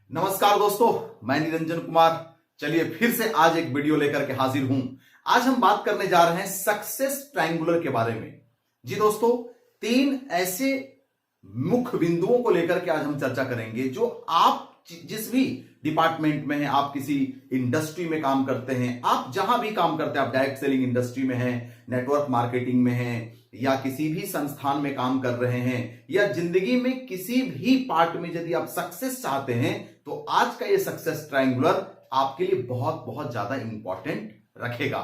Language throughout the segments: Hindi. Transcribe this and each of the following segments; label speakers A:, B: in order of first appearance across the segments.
A: नमस्कार दोस्तों, मैं निरंजन कुमार। चलिए फिर से आज एक वीडियो लेकर के हाजिर हूं। आज हम बात करने जा रहे हैं सक्सेस ट्रायंगुलर के बारे में। जी दोस्तों, तीन ऐसे मुख्य बिंदुओं को लेकर के आज हम चर्चा करेंगे जो आप जिस भी डिपार्टमेंट में हैं, आप किसी इंडस्ट्री में काम करते हैं, आप जहां भी काम करते हैं, आप डायरेक्ट सेलिंग इंडस्ट्री में हैं, नेटवर्क मार्केटिंग में हैं, या किसी भी संस्थान में काम कर रहे हैं, या जिंदगी में किसी भी पार्ट में यदि आप सक्सेस चाहते हैं तो आज का ये सक्सेस ट्रायंगुलर आपके लिए बहुत बहुत ज्यादा इंपॉर्टेंट रखेगा।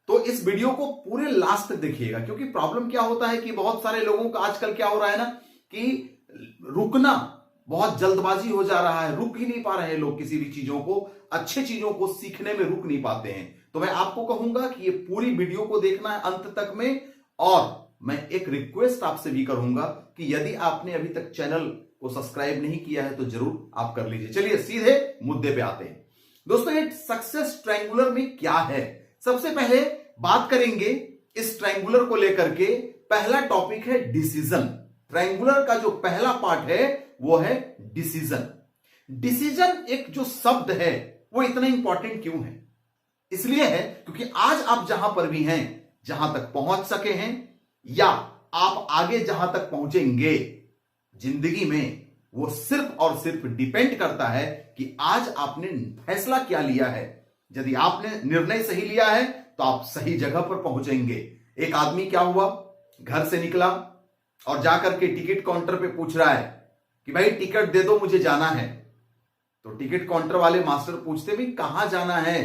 A: तो इस वीडियो को पूरे लास्ट तक देखिएगा, क्योंकि प्रॉब्लम क्या होता है कि बहुत सारे लोगों का आजकल क्या हो रहा है ना कि रुकना, बहुत जल्दबाजी हो जा रहा है, रुक ही नहीं पा रहे हैं लोग किसी भी चीजों को, अच्छे चीजों को सीखने में रुक नहीं पाते हैं। तो मैं आपको कहूंगा कि ये पूरी वीडियो को देखना है अंत तक में, और मैं एक रिक्वेस्ट आपसे भी करूंगा कि यदि आपने अभी तक चैनल को सब्सक्राइब नहीं किया है तो जरूर आप कर लीजिए। चलिए सीधे मुद्दे पे आते हैं। दोस्तों, ये सक्सेस ट्रायंगुलर में क्या है, सबसे पहले बात करेंगे इस ट्रायंगुलर को लेकर के। पहला टॉपिक है डिसीजन। ट्रायंगुलर का जो पहला पार्ट है वो है डिसीजन। डिसीजन एक जो शब्द है वो इतना इंपॉर्टेंट क्यों है? इसलिए है क्योंकि आज आप जहां पर भी हैं, जहां तक पहुंच सके हैं या आप आगे जहां तक पहुंचेंगे जिंदगी में, वो सिर्फ और सिर्फ डिपेंड करता है कि आज आपने फैसला क्या लिया है। यदि आपने निर्णय सही लिया है तो आप सही जगह पर पहुंचेंगे। एक आदमी क्या हुआ, घर से निकला और जाकर के टिकट काउंटर पे पूछ रहा है कि भाई टिकट दे दो, मुझे जाना है। तो टिकट काउंटर वाले मास्टर पूछते भी कहां जाना है,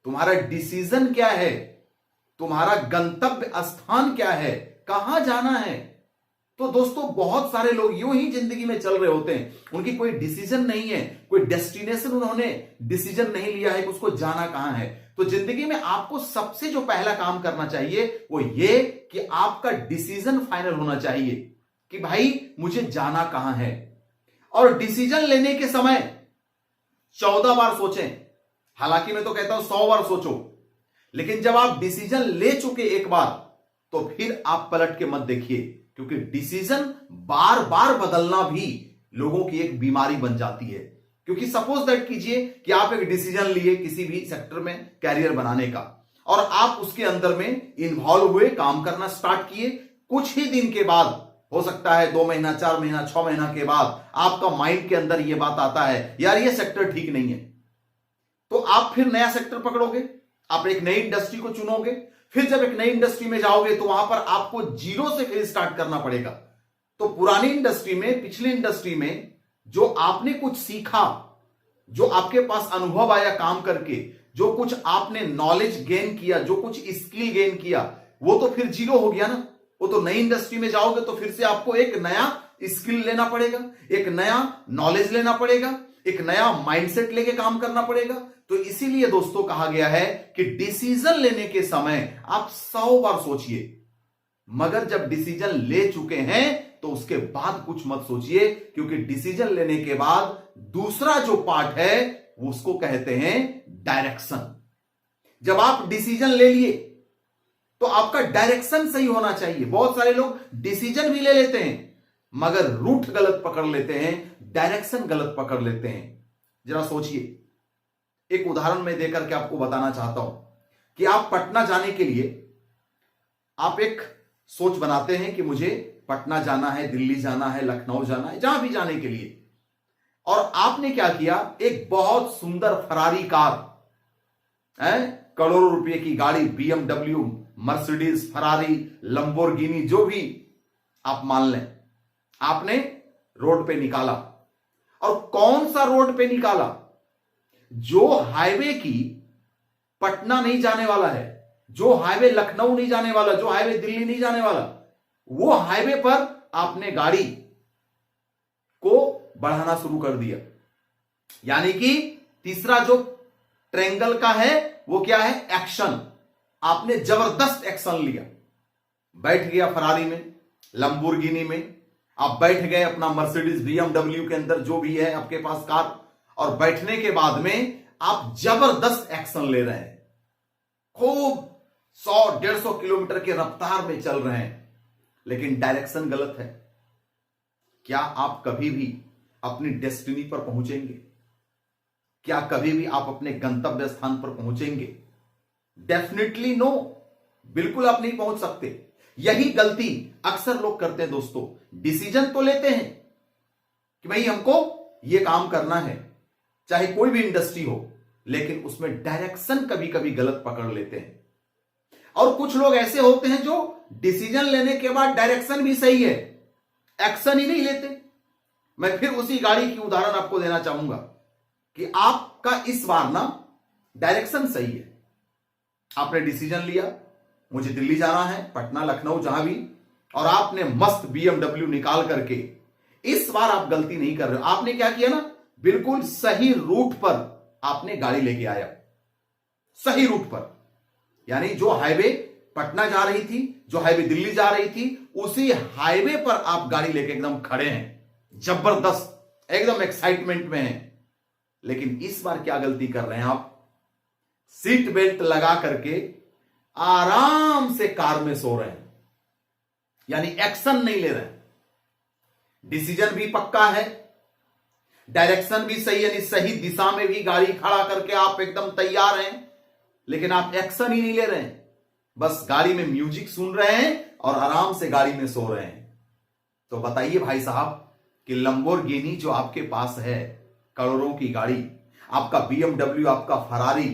A: तुम्हारा डिसीजन क्या है, तुम्हारा गंतव्य स्थान क्या है, कहां जाना है। तो दोस्तों, बहुत सारे लोग यूं ही जिंदगी में चल रहे होते हैं, उनकी कोई डिसीजन नहीं है, कोई डेस्टिनेशन उन्होंने डिसीजन नहीं लिया है कि उसको जाना कहां है। तो जिंदगी में आपको सबसे जो पहला काम करना चाहिए वो ये कि आपका डिसीजन फाइनल होना चाहिए कि भाई मुझे जाना कहां है। और डिसीजन लेने के समय 14 बार सोचें। हालांकि मैं तो कहता हूं 100 बार सोचो, लेकिन जब आप डिसीजन ले चुके एक बार तो फिर आप पलट के मत देखिए, क्योंकि डिसीजन बार बार बदलना भी लोगों की एक बीमारी बन जाती है। क्योंकि सपोज दैट कीजिए कि आप एक डिसीजन लिए किसी भी सेक्टर में कैरियर बनाने का, और आप उसके अंदर में इन्वॉल्व हुए, काम करना स्टार्ट किए। कुछ ही दिन के बाद, हो सकता है 2 महीना, 4 महीना, 6 महीना के बाद, आपका माइंड के अंदर यह बात आता है यार ये सेक्टर ठीक नहीं है। तो आप फिर नया सेक्टर पकड़ोगे, आप एक नई इंडस्ट्री को चुनोगे। फिर जब एक नई इंडस्ट्री में जाओगे तो वहां पर आपको जीरो से फिर स्टार्ट करना पड़ेगा। तो पुरानी इंडस्ट्री में, पिछली इंडस्ट्री में जो आपने कुछ सीखा, जो आपके पास अनुभव आया काम करके, जो कुछ आपने नॉलेज गेन किया, जो कुछ स्किल गेन किया, वो तो फिर जीरो हो गया ना। वो तो नई इंडस्ट्री में जाओगे तो फिर से आपको एक नया स्किल लेना पड़ेगा, एक नया नॉलेज लेना पड़ेगा, एक नया माइंडसेट लेके काम करना पड़ेगा। तो इसीलिए दोस्तों कहा गया है कि डिसीजन लेने के समय आप 100 बार सोचिए, मगर जब डिसीजन ले चुके हैं तो उसके बाद कुछ मत सोचिए, क्योंकि डिसीजन लेने के बाद दूसरा जो पार्ट है वो उसको कहते हैं डायरेक्शन। जब आप डिसीजन ले लिए तो आपका डायरेक्शन सही होना चाहिए। बहुत सारे लोग डिसीजन भी ले लेते हैं मगर रूट गलत पकड़ लेते हैं, डायरेक्शन गलत पकड़ लेते हैं। जरा सोचिए, एक उदाहरण मैं देकर के आपको बताना चाहता हूं कि आप पटना जाने के लिए आप एक सोच बनाते हैं कि मुझे पटना जाना है, दिल्ली जाना है, लखनऊ जाना है, जहां भी जाने के लिए। और आपने क्या किया, एक बहुत सुंदर फरारी कार है, करोड़ों रुपए की गाड़ी, BMW, मर्सिडीज, फरारी, लंबोर्गिनी, जो भी आप मान लें, आपने रोड पे निकाला। और कौन सा रोड पे निकाला? जो हाईवे की पटना नहीं जाने वाला है, जो हाईवे लखनऊ नहीं जाने वाला, जो हाईवे दिल्ली नहीं जाने वाला, वो हाईवे पर आपने गाड़ी को बढ़ाना शुरू कर दिया। यानी कि तीसरा जो ट्रायंगल का है वो क्या है? एक्शन। आपने जबरदस्त एक्शन लिया, बैठ गया फरारी में, लंबोर्गिनी में, आप बैठ गए अपना मर्सिडीज BMW के अंदर जो भी है आपके पास कार, और बैठने के बाद में आप जबरदस्त एक्शन ले रहे हैं, खूब 100-150 किलोमीटर के रफ्तार में चल रहे हैं, लेकिन डायरेक्शन गलत है। क्या आप कभी भी अपनी डेस्टिनी पर पहुंचेंगे? क्या कभी भी आप अपने गंतव्य स्थान पर पहुंचेंगे? डेफिनेटली नो, बिल्कुल आप नहीं पहुंच सकते। यही गलती अक्सर लोग करते हैं दोस्तों। डिसीजन तो लेते हैं कि भाई हमको यह काम करना है, चाहे कोई भी इंडस्ट्री हो, लेकिन उसमें डायरेक्शन कभी कभी गलत पकड़ लेते हैं। और कुछ लोग ऐसे होते हैं जो डिसीजन लेने के बाद डायरेक्शन भी सही है, एक्शन ही नहीं लेते। मैं फिर उसी गाड़ी की उदाहरण आपको देना चाहूंगा कि आपका इस बार ना डायरेक्शन सही है, आपने डिसीजन लिया मुझे दिल्ली जाना है, पटना, लखनऊ, जहां भी, और आपने मस्त BMW निकाल करके, इस बार आप गलती नहीं कर रहे हो। आपने क्या किया ना, बिल्कुल सही रूट पर आपने गाड़ी लेके आया, सही रूट पर। यानी जो हाईवे पटना जा रही थी, जो हाईवे दिल्ली जा रही थी, उसी हाईवे पर आप गाड़ी लेके एकदम खड़े हैं, जबरदस्त, एकदम एक्साइटमेंट में हैं। लेकिन इस बार क्या गलती कर रहे हैं आप? सीट बेल्ट लगा करके आराम से कार में सो रहे हैं, यानी एक्शन नहीं ले रहे हैं। डिसीजन भी पक्का है, डायरेक्शन भी सही, यानी सही दिशा में भी गाड़ी खड़ा करके आप एकदम तैयार हैं, लेकिन आप एक्शन ही नहीं ले रहे हैं। बस गाड़ी में म्यूजिक सुन रहे हैं और आराम से गाड़ी में सो रहे हैं। तो बताइए भाई साहब कि लंबोर्गिनी जो आपके पास है, करोड़ों की गाड़ी, आपका BMW, आपका फरारी,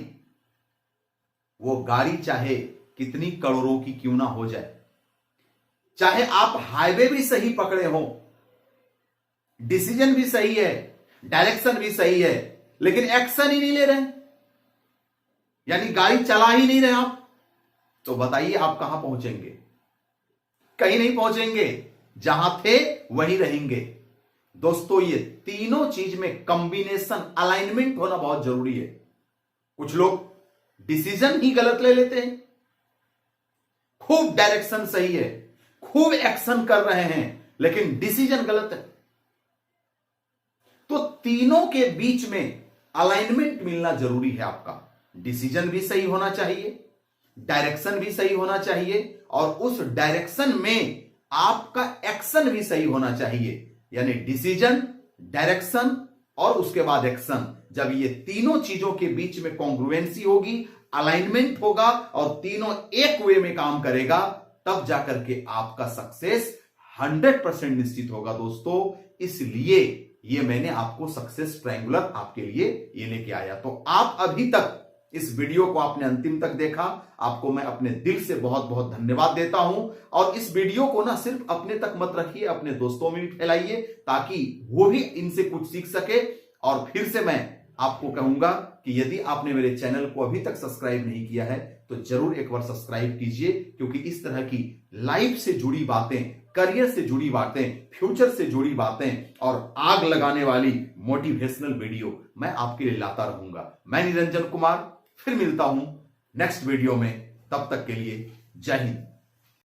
A: वो गाड़ी चाहे कितनी करोड़ों की क्यों ना हो जाए, चाहे आप हाईवे भी सही पकड़े हो, डिसीजन भी सही है, डायरेक्शन भी सही है, लेकिन एक्शन ही नहीं ले रहे, यानी गाड़ी चला ही नहीं रहे आप, तो बताइए आप कहां पहुंचेंगे? कहीं नहीं पहुंचेंगे, जहां थे वहीं रहेंगे। दोस्तों, ये तीनों चीज में कॉम्बिनेशन, अलाइनमेंट होना बहुत जरूरी है। कुछ लोग डिसीजन ही गलत ले लेते हैं, खूब डायरेक्शन सही है, खूब एक्शन कर रहे हैं, लेकिन डिसीजन गलत है। तो तीनों के बीच में अलाइनमेंट मिलना जरूरी है आपका। डिसीजन भी सही होना चाहिए, डायरेक्शन भी सही होना चाहिए, और उस डायरेक्शन में आपका एक्शन भी सही होना चाहिए। यानी डिसीजन, डायरेक्शन और उसके बाद एक्शन। जब ये तीनों चीजों के बीच में कॉन्ग्रुएंसी होगी, अलाइनमेंट होगा और तीनों एक वे में काम करेगा, तब जाकर के आपका सक्सेस 100% निश्चित होगा दोस्तों। इसलिए ये मैंने आपको सक्सेस ट्रायंगुलर आपके लिए ये लेके आया। तो आप अभी तक इस वीडियो को आपने अंतिम तक देखा, आपको मैं अपने दिल से बहुत बहुत धन्यवाद देता हूं। और इस वीडियो को ना सिर्फ अपने तक मत रखिए, अपने दोस्तों में भी फैलाइए, ताकि वो भी इनसे कुछ सीख सके। और फिर से मैं आपको कहूंगा कि यदि आपने मेरे चैनल को अभी तक सब्सक्राइब नहीं किया है तो जरूर एक बार सब्सक्राइब कीजिए, क्योंकि इस तरह की लाइफ से जुड़ी बातें, करियर से जुड़ी बातें, फ्यूचर से जुड़ी बातें और आग लगाने वाली मोटिवेशनल वीडियो मैं आपके लिए लाता रहूंगा। मैं निरंजन कुमार फिर मिलता हूं नेक्स्ट वीडियो में, तब तक के लिए जय हिंद।